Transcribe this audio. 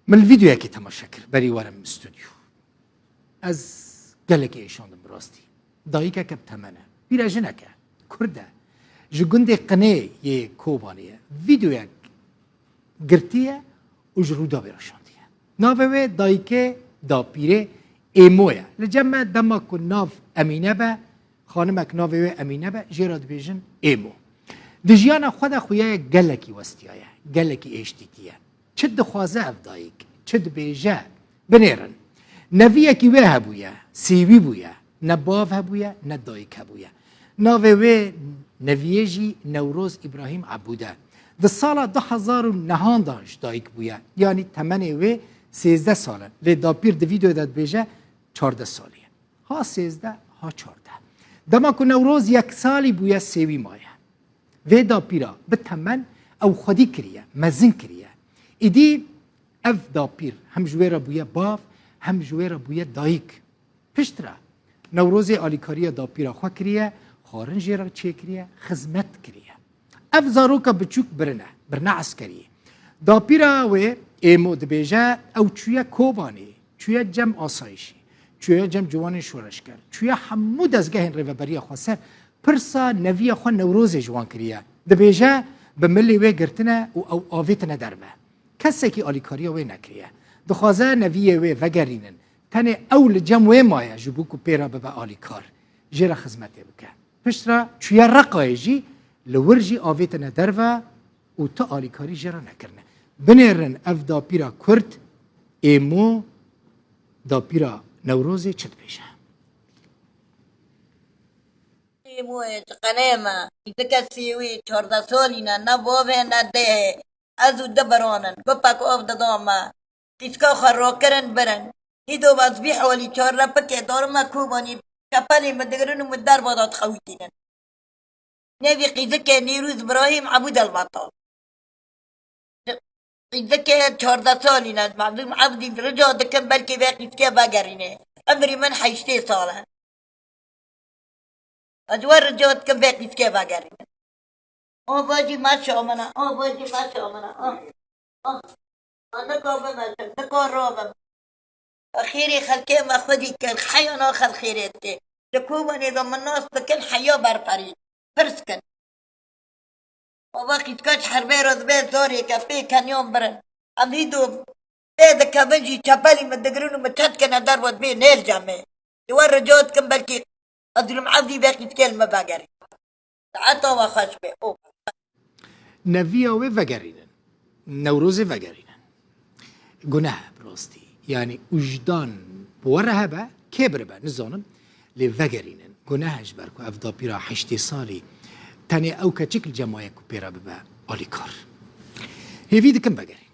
من الفيديو كي تماشا كر بري ورم استوديو از قالك ايشان براستي دايكا كبتمنه بيرا جنكا كرده جگندي قناه يه كوبانيه فيديو قرتيه وجرودا براشانديه ناوه دايكه دا بيره ايمويا لجمع دمك ناف امينه با خانمك ناوه امينه با جيراد بيجن ايمو دجيانا خدا خويا قالكي وستيايا قالكي اشتيتيه چد خوازه اف دايك چد بيجا بنيرن نویه کی وه هبویا سیوی بویا نباف هبویا ندایک هبویا ناوه نویه جی نوروز ابراهیم عبوده ده سال 2009 دایک بویا یعنی تمنه و 13 ساله لی دا پیر ده ویدیو داد بیجه 14 سالیه ها 13 ها 14 دما که نوروز یک سالی بویا سیوی مایه و دا پیرا به تمن او خودی کریه مزن کریه ایدی اف دا پیر هم جویره بویا باف هم جویره بویا دایک پشتره نوروز آلیکاری دا پیرا خواه کریه خارنجی را چه کریه خدمت کریه اف زاروکا بچوک برنه عسکریه دا پیرا و ایمو دبیجه او چویا کوبانی چویا جم آسایشی چویا جم جوان شورش کرد چویا همو دزگه این ریوبری خواسته پرسا نوی خواه نوروز جوان کریه دبیجه به ملی وی گرتنه و او آویتنه درمه کسی که آلیکاری وی نکریه دخوازه نویه وی وگرینن تنه اول جم وی مایه جبوکو پیرا ببا آلیکار جیرا خدمته بکن پشترا چویا رقای جی لورجی آویتنه درمه و تا آلیکاری جیرا نکرنه بنیرن اف دا پیرا کرد ایمو دا پیرا نوروزی چد بیشه ایمو قنیمه ایتکا سیوی 14 سالینا نباوه نده ازو دبرانن بپک آف داداما تیسکا خرا کرن برن هیدو بازبیح والی 4 رپکه دارما کوبانی کپلی مدگرن و مدر بادات خویتینن نوی قیزکه نیروز ابراهیم عبود البطال قیزکه 14 سالینا معلوم عبدی رجا دکن بلکه به قیزکه بگرینه عمری من 8 ساله ادوار رجا دکن به قیزکه بگرینه آباجی ماشا منا آباجی ماشا منا نکا بمشم نکا رابم خيري خلكي ما خدي كان حيا ناخذ خيرتي لكوبني ضمن الناس بكل حيا برفري فرسكن وباقي تكاش حربي رضبي زوري كفي كان يوم برن عميدو بيد كابنجي شابالي مدقرونو متشات كان دربت بيه نيل جامي يور رجوت كم بلكي أظلم عبدي باقي تكلمة باقري عطا وخش بيه نویه و وگرینن نوروزی وگرینن گناه براستی يعني وجدان بوره با كبر با نزانم لوگرینن گناهش برکو افدا پیرا 8 سالی تاني او كتشكل جماعه كو بيرا ببا آلیکار هیوی دکم بگرین